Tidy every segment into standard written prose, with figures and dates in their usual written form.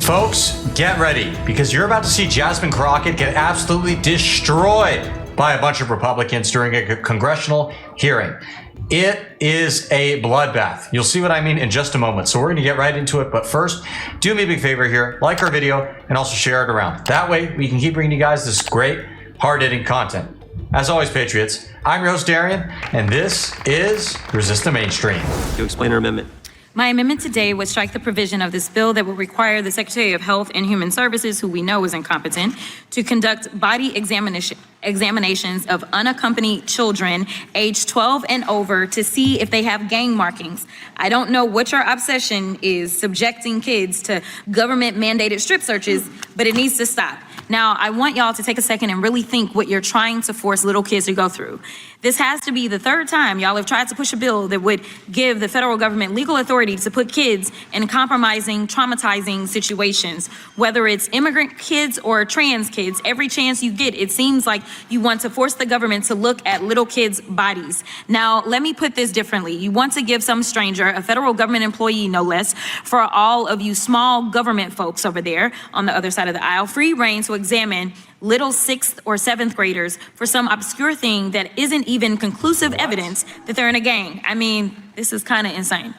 Folks, get ready, because you're about to see Jasmine Crockett get absolutely destroyed by a bunch of Republicans during a congressional hearing. It is a bloodbath. You'll see what I mean in just a moment. So we're going to get right into it. But first, do me a big favor here. Like our video and also share it around. That way we can keep bringing you guys this great, hard-hitting content. As always, Patriots, I'm your host, Darian, and this is Resist the Mainstream. You explain our amendment. My amendment today would strike the provision of this bill that would require the Secretary of Health and Human Services, who we know is incompetent, to conduct body examinations of unaccompanied children aged 12 and over to see if they have gang markings. I don't know what your obsession is subjecting kids to government-mandated strip searches, but it needs to stop. Now, I want y'all to take a second and really think what you're trying to force little kids to go through. This has to be the third time y'all have tried to push a bill that would give the federal government legal authority to put kids in compromising, traumatizing situations. Whether it's immigrant kids or trans kids, every chance you get, it seems like you want to force the government to look at little kids' bodies. Now, let me put this differently. You want to give some stranger, a federal government employee no less, for all of you small government folks over there on the other side of the aisle, free reign to examine little 6th or 7th graders for some obscure thing that isn't even conclusive evidence that they're in a gang. I mean, this is kind of insane.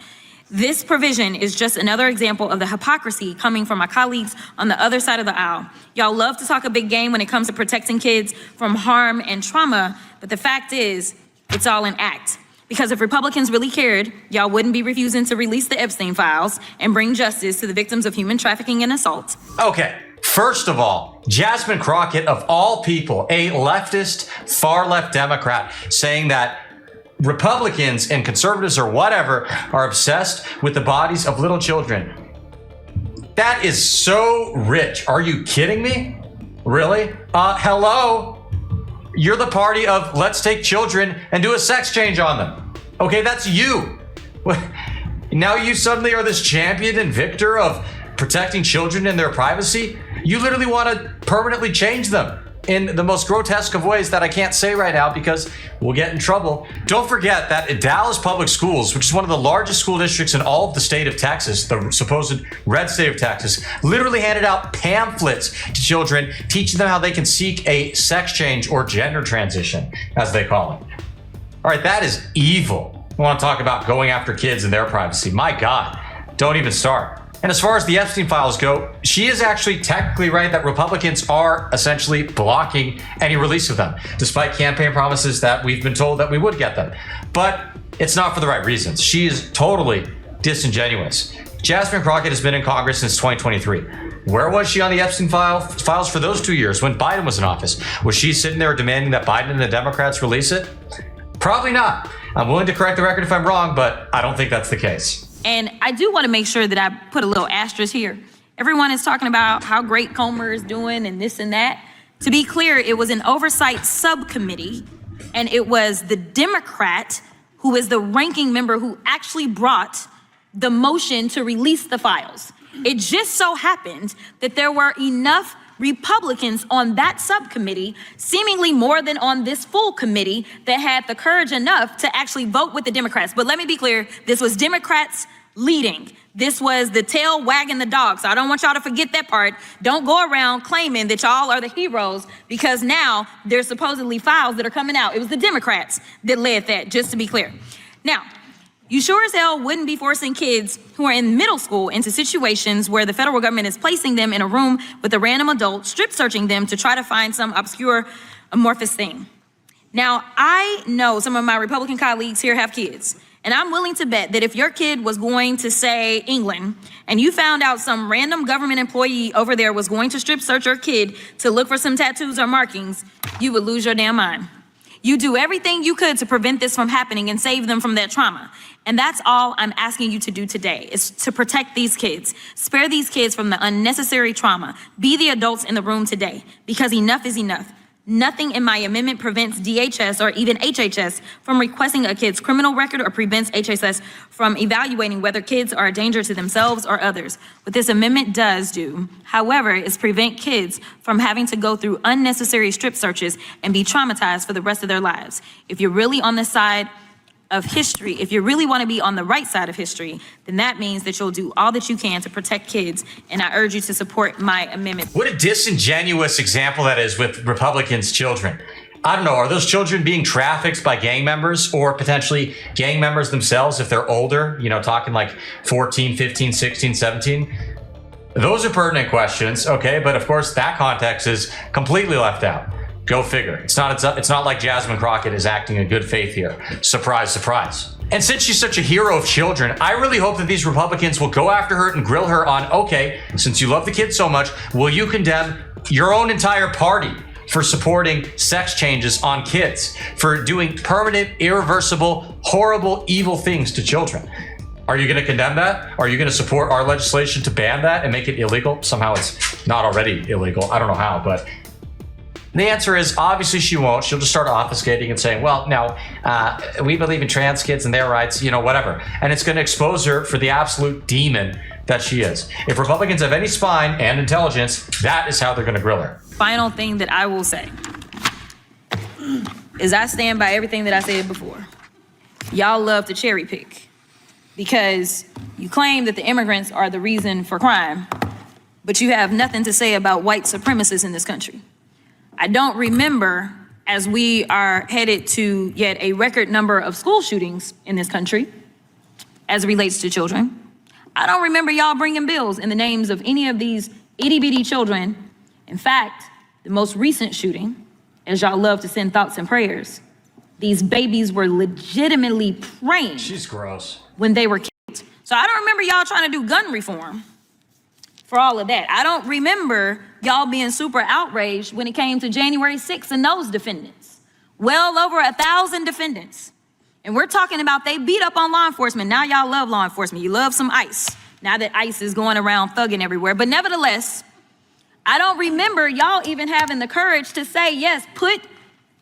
This provision is just another example of the hypocrisy coming from my colleagues on the other side of the aisle. Y'all love to talk a big game when it comes to protecting kids from harm and trauma, but the fact is, it's all an act. Because if Republicans really cared, y'all wouldn't be refusing to release the Epstein files and bring justice to the victims of human trafficking and assault. Okay. First of all, Jasmine Crockett, of all people, a leftist, far-left Democrat, saying that Republicans and conservatives or whatever are obsessed with the bodies of little children. That is so rich. Are you kidding me? Really? Hello? You're the party of let's take children and do a sex change on them. Okay, that's you. Now you suddenly are this champion and victor of protecting children and their privacy. You literally want to permanently change them in the most grotesque of ways that I can't say right now because we'll get in trouble. Don't forget that in Dallas Public Schools, which is one of the largest school districts in all of the state of Texas, the supposed red state of Texas, literally handed out pamphlets to children, teaching them how they can seek a sex change or gender transition, as they call it. All right, that is evil. I want to talk about going after kids and their privacy. My God, don't even start. And as far as the Epstein files go, she is actually technically right that Republicans are essentially blocking any release of them, despite campaign promises that we've been told that we would get them. But it's not for the right reasons. She is totally disingenuous. Jasmine Crockett has been in Congress since 2023. Where was she on the Epstein files for those 2 years when Biden was in office? Was she sitting there demanding that Biden and the Democrats release it? Probably not. I'm willing to correct the record if I'm wrong, but I don't think that's the case. And I do want to make sure that I put a little asterisk here. Everyone is talking about how great Comer is doing and this and that. To be clear, it was an oversight subcommittee, and it was the Democrat who is the ranking member who actually brought the motion to release the files. It just so happened that there were enough Republicans on that subcommittee, seemingly more than on this full committee, that had the courage enough to actually vote with the Democrats. But let me be clear, this was Democrats leading. This was the tail wagging the dog. So I don't want y'all to forget that part. Don't go around claiming that y'all are the heroes because now there's supposedly files that are coming out. It was the Democrats that led that, just to be clear. Now, you sure as hell wouldn't be forcing kids who are in middle school into situations where the federal government is placing them in a room with a random adult, strip searching them to try to find some obscure amorphous thing. Now, I know some of my Republican colleagues here have kids, and I'm willing to bet that if your kid was going to, say, England, and you found out some random government employee over there was going to strip search your kid to look for some tattoos or markings, you would lose your damn mind. You do everything you could to prevent this from happening and save them from that trauma. And that's all I'm asking you to do today, is to protect these kids. Spare these kids from the unnecessary trauma. Be the adults in the room today, because enough is enough. Nothing in my amendment prevents DHS or even HHS from requesting a kid's criminal record or prevents HHS from evaluating whether kids are a danger to themselves or others. What this amendment does do, however, is prevent kids from having to go through unnecessary strip searches and be traumatized for the rest of their lives. If you're really on the side of history, if you really want to be on the right side of history, then that means that you'll do all that you can to protect kids. And I urge you to support my amendment. What a disingenuous example that is with Republicans' children. I don't know, are those children being trafficked by gang members or potentially gang members themselves if they're older, talking like 14, 15, 16, 17? Those are pertinent questions, okay? But of course, that context is completely left out. Go figure. It's not like Jasmine Crockett is acting in good faith here. Surprise, surprise. And since she's such a hero of children, I really hope that these Republicans will go after her and grill her on, okay, since you love the kids so much, will you condemn your own entire party for supporting sex changes on kids, for doing permanent, irreversible, horrible, evil things to children? Are you going to condemn that? Are you going to support our legislation to ban that and make it illegal? Somehow it's not already illegal. I don't know how, but the answer is obviously she won't. She'll just start obfuscating and saying, well, no, we believe in trans kids and their rights, whatever. And it's going to expose her for the absolute demon that she is. If Republicans have any spine and intelligence, that is how they're going to grill her. Final thing that I will say is I stand by everything that I said before. Y'all love to cherry pick because you claim that the immigrants are the reason for crime, but you have nothing to say about white supremacists in this country. I don't remember, as we are headed to yet a record number of school shootings in this country as it relates to children, I don't remember y'all bringing bills in the names of any of these itty bitty children. In fact, the most recent shooting, as y'all love to send thoughts and prayers, these babies were legitimately praying. She's gross. When they were killed. So I don't remember y'all trying to do gun reform for all of that. I don't remember y'all being super outraged when it came to January 6th and those defendants. Well over 1,000 defendants. And we're talking about they beat up on law enforcement. Now y'all love law enforcement. You love some ICE. Now that ICE is going around thugging everywhere. But nevertheless, I don't remember y'all even having the courage to say, yes, put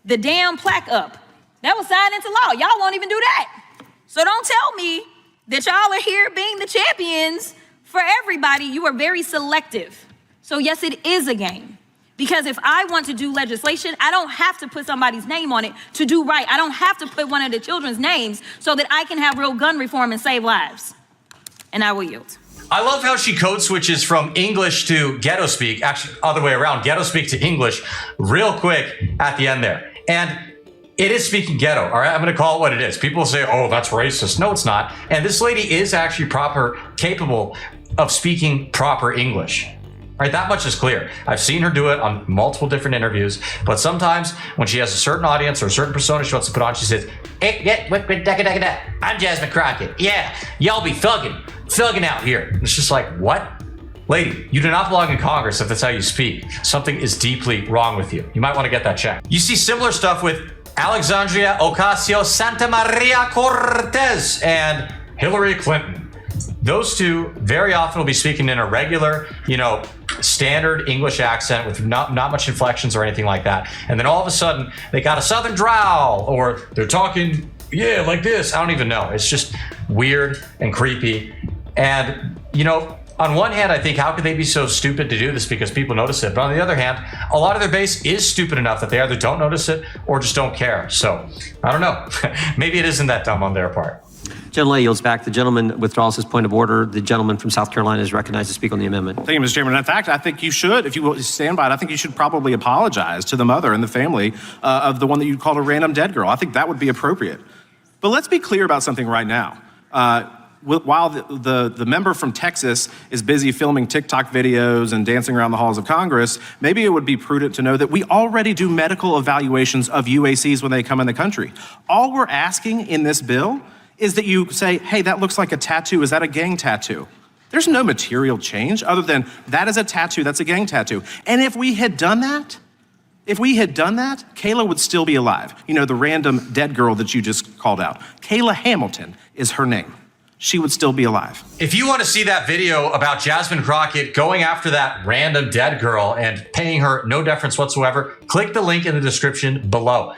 the damn plaque up. That was signed into law. Y'all won't even do that. So don't tell me that y'all are here being the champions for everybody. You are very selective. So yes, it is a game. Because if I want to do legislation, I don't have to put somebody's name on it to do right. I don't have to put one of the children's names so that I can have real gun reform and save lives. And I will yield. I love how she code switches from English to ghetto speak, actually other way around, ghetto speak to English real quick at the end there. And it is speaking ghetto, all right? I'm going to call it what it is. People say, oh, that's racist. No, it's not. And this lady is actually capable of speaking proper English. All right, that much is clear. I've seen her do it on multiple different interviews, but sometimes when she has a certain audience or a certain persona she wants to put on, she says, hey, I'm Jasmine Crockett. Yeah, y'all be thugging out here. It's just like, what? Lady, you do not belong in Congress if that's how you speak. Something is deeply wrong with you. You might want to get that checked. You see similar stuff with Alexandria Ocasio-Santamaria Cortez and Hillary Clinton. Those two very often will be speaking in a regular, standard English accent with not much inflections or anything like that. And then all of a sudden they got a Southern drawl or they're talking, like this. I don't even know. It's just weird and creepy. And, on one hand, I think, how could they be so stupid to do this because people notice it? But on the other hand, a lot of their base is stupid enough that they either don't notice it or just don't care. So I don't know. Maybe it isn't that dumb on their part. Gentleman yields back. The gentleman withdraws his point of order. The gentleman from South Carolina is recognized to speak on the amendment. Thank you, Mr. Chairman. In fact, I think you should, if you will stand by it, I think you should probably apologize to the mother and the family of the one that you called a random dead girl. I think that would be appropriate. But let's be clear about something right now. While the member from Texas is busy filming TikTok videos and dancing around the halls of Congress, maybe it would be prudent to know that we already do medical evaluations of UACs when they come in the country. All we're asking in this bill is that you say, hey, that looks like a tattoo. Is that a gang tattoo? There's no material change other than that is a tattoo, that's a gang tattoo. And if we had done that, Kayla would still be alive. The random dead girl that you just called out. Kayla Hamilton is her name. She would still be alive. If you want to see that video about Jasmine Crockett going after that random dead girl and paying her no deference whatsoever, click the link in the description below.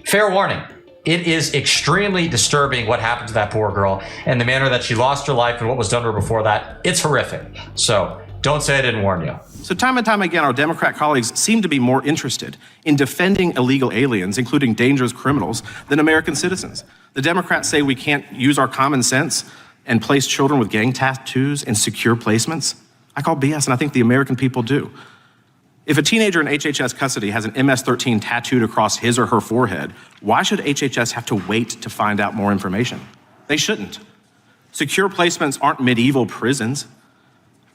Fair warning. It is extremely disturbing what happened to that poor girl and the manner that she lost her life and what was done to her before that. It's horrific. So Don't say I didn't warn you. So time and time again, our Democrat colleagues seem to be more interested in defending illegal aliens, including dangerous criminals, than American citizens. The Democrats say we can't use our common sense and place children with gang tattoos in secure placements. I call BS, and I think the American people do. If a teenager in HHS custody has an MS-13 tattooed across his or her forehead, why should HHS have to wait to find out more information? They shouldn't. Secure placements aren't medieval prisons,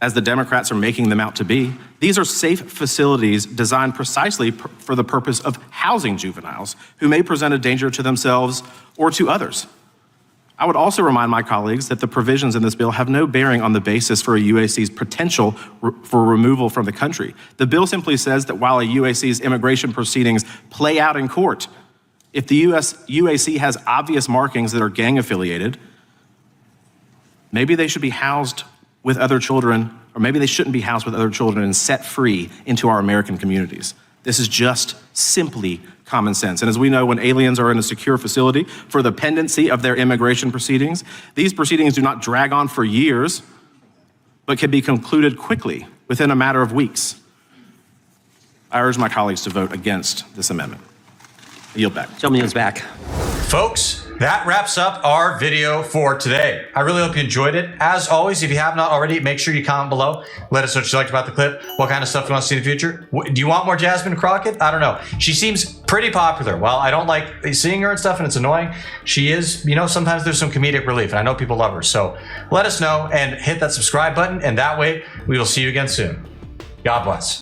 as the Democrats are making them out to be. These are safe facilities designed precisely for the purpose of housing juveniles who may present a danger to themselves or to others. I would also remind my colleagues that the provisions in this bill have no bearing on the basis for a UAC's potential for removal from the country. The bill simply says that while a UAC's immigration proceedings play out in court, if the UAC has obvious markings that are gang affiliated, maybe they should be housed with other children, or maybe they shouldn't be housed with other children and set free into our American communities. This is just simply common sense. And as we know, when aliens are in a secure facility for the pendency of their immigration proceedings, these proceedings do not drag on for years, but can be concluded quickly, within a matter of weeks. I urge my colleagues to vote against this amendment. I yield back. Gentleman is back. Folks, that wraps up our video for today. I really hope you enjoyed it. As always, if you have not already, make sure you comment below. Let us know what you liked about the clip, what kind of stuff you want to see in the future. Do you want more Jasmine Crockett? I don't know. She seems pretty popular. While I don't like seeing her and stuff and it's annoying, she is, sometimes there's some comedic relief and I know people love her. So let us know and hit that subscribe button, and that way we will see you again soon. God bless.